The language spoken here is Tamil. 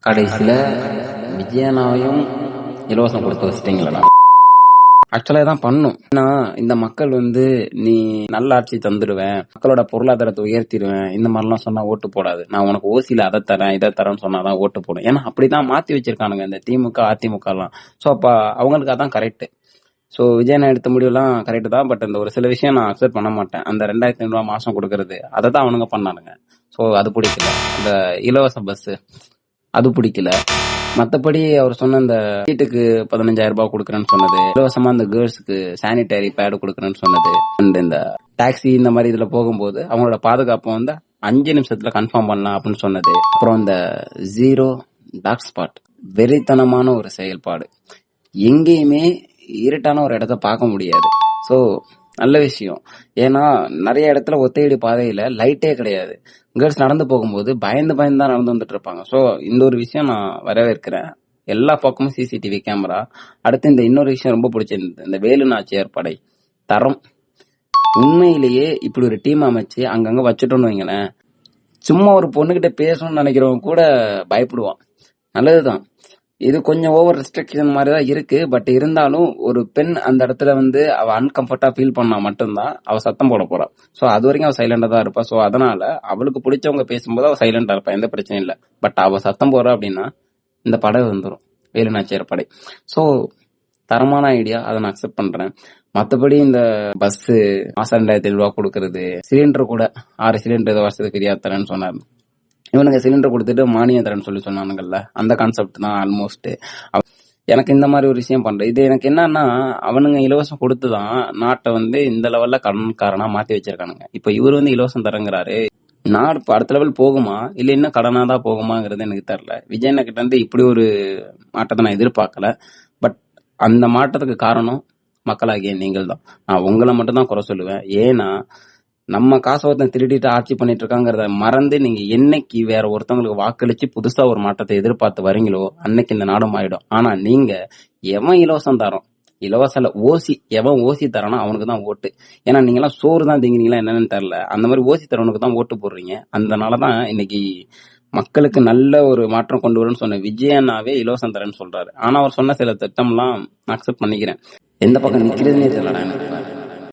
கடைசியில விஜயனாவையும் இலவசம் கொடுத்து வச்சிட்டீங்களா? ஆக்சுவலா தான் பண்ணும். ஏன்னா இந்த மக்கள் நீ நல்ல ஆட்சி தந்துடுவேன், மக்களோட பொருளாதாரத்தை உயர்த்திடுவேன், இந்த மாதிரிலாம் சொன்னா ஓட்டு போடாது. நான் உனக்கு ஓசியில அதை தரேன் இதை தரேன்னு சொன்னாதான் ஓட்டு போடும். ஏன்னா அப்படிதான் மாத்தி வச்சிருக்கானுங்க இந்த திமுக அதிமுக எல்லாம். சோ அப்ப அவங்களுக்கு அதான் கரெக்ட். ஸோ விஜய் நான் எடுத்த முடிவுலாம் கரெக்டு தான். பட் இந்த ஒரு சில விஷயம் நான் அக்செப்ட் பண்ண மாட்டேன். அந்த 2500 மாசம் கொடுக்கறது அதை தான் அவனுங்க பண்ணானுங்க. ஸோ அது பிடிக்கல. இந்த இலவச பஸ் அது பிடிக்கல. மற்றபடி அவர் சொன்ன இந்த வீட்டுக்கு 15,000 ரூபாய் கொடுக்குறேன்னு சொன்னது, இலவசமா இந்த கேர்ள்ஸுக்கு சானிடரி பேடு கொடுக்குறேன்னு சொன்னது, அண்ட் இந்த டாக்ஸி இந்த மாதிரி இதுல போகும்போது அவங்களோட பாதுகாப்பை 5 நிமிஷத்துல கன்ஃபார்ம் பண்ணலாம் அப்படின்னு சொன்னது. அப்புறம் இந்த 0 டார்க் ஸ்பாட் வெறித்தனமான ஒரு செயல்பாடு. எங்கேயுமே இருட்டான ஒரு இடத்த பார்க்க முடியாது. ஸோ நல்ல விஷயம். ஏன்னா நிறைய இடத்துல ஒத்தையடி பாதையில லைட்டே கிடையாது. கேர்ள்ஸ் நடந்து போகும்போது பயந்து பயந்து தான் நடந்து வந்துட்டு இருப்பாங்க. ஸோ இந்த ஒரு விஷயம் நான் வரவேற்கிறேன். எல்லா பக்கமும் சிசிடிவி கேமரா. அடுத்து இந்த இன்னொரு விஷயம் ரொம்ப பிடிச்சிருந்தது, இந்த வேலு நாச்சியார் படை தரம். உண்மையிலேயே இப்படி ஒரு டீம் அமைச்சு அங்கங்க வச்சுட்டோம்னு வைங்களேன், சும்மா ஒரு பொண்ணுகிட்ட பேசணும்னு நினைக்கிறவங்க கூட பயப்படுவான். நல்லதுதான். இது கொஞ்சம் ஓவர் ரெஸ்ட்ரிக்ஷன் மாதிரி தான் இருக்கு. பட் இருந்தாலும் ஒரு பெண் அந்த இடத்துல அவ அன்கம்ஃபர்டா ஃபீல் பண்ணா மட்டும்தான் அவ சத்தம் போட போறா. ஸோ அது வரைக்கும் அவ சைலண்டா தான் இருப்பா. ஸோ அதனால அவளுக்கு பிடிச்சவங்க பேசும்போது அவ சைலண்டா இருப்பா, எந்த பிரச்சனையும் இல்லை. பட் அவ சத்தம் போறா அப்படின்னா இந்த படை வந்துடும், வேலு நாச்சியார் படை. ஸோ தரமான ஐடியா, அதை நான் அக்செப்ட் பண்றேன். மற்றபடி இந்த பஸ் மாசம் 2,000 ரூபா கொடுக்கறது, சிலிண்டர் கூட 6 சிலிண்டர் வருஷத்துக்கு ஃப்ரீயா தரேன்னு சொன்னார். இவனுங்க சிலிண்டர் கொடுத்துட்டு மானியம் தரேன்னு சொல்லி சொன்னானுங்கல்ல, அந்த கான்செப்ட் தான் ஆல்மோஸ்ட். எனக்கு இந்த மாதிரி ஒரு விஷயம் பண்றேன். இது எனக்கு என்னன்னா, அவனுங்க இலவசம் கொடுத்துதான் நாட்டை இந்த லெவல்ல கடன்காரனா மாத்தி வச்சிருக்கானுங்க. இப்ப இவர் இலவசம் தரங்குறாரு, நாடு இப்ப அடுத்த லெவல் போகுமா இல்ல இன்னும் கடனா தான் போகுமாங்கிறது எனக்கு தெரியல. விஜயண்ண கிட்ட இப்படி ஒரு மாற்றத்தை நான் எதிர்பார்க்கல. பட் அந்த மாற்றத்துக்கு காரணம் மக்களாகிய நீங்கள் தான். நான் உங்களை மட்டும் தான் குறை சொல்லுவேன். ஏன்னா நம்ம காசை ஒருத்தன் திருடிட்டு ஆட்சி பண்ணிட்டு இருக்காங்கிறத மறந்து நீங்க என்னைக்கு வேற ஒருத்தவங்களுக்கு வாக்களிச்சு புதுசா ஒரு மாற்றத்தை எதிர்பார்த்து வரீங்களோ அன்னைக்கு இந்த நாடும் ஆயிடும். ஆனா நீங்க எவன் இலவசம் தரோம், இலவச ஓசி எவன் ஓசி தரானோ அவனுக்கு தான் ஓட்டு. ஏன்னா நீங்க எல்லாம் சோறு தான் திங்கிறீங்களா என்னன்னு தெரியல, அந்த மாதிரி ஓசி தரவனுக்கு தான் ஓட்டு போடுறீங்க. அதனாலதான் இன்னைக்கு மக்களுக்கு நல்ல ஒரு மாற்றம் கொண்டு வரும்னு சொன்ன விஜயண்ணாவே இலவசம் தரேன்னு சொல்றாரு. ஆனா அவர் சொன்ன சில திட்டம்லாம் அக்செப்ட் பண்ணிக்கிறேன். எந்த பக்கம் நிக்கிறதுனே தெரியலடா எனக்கு.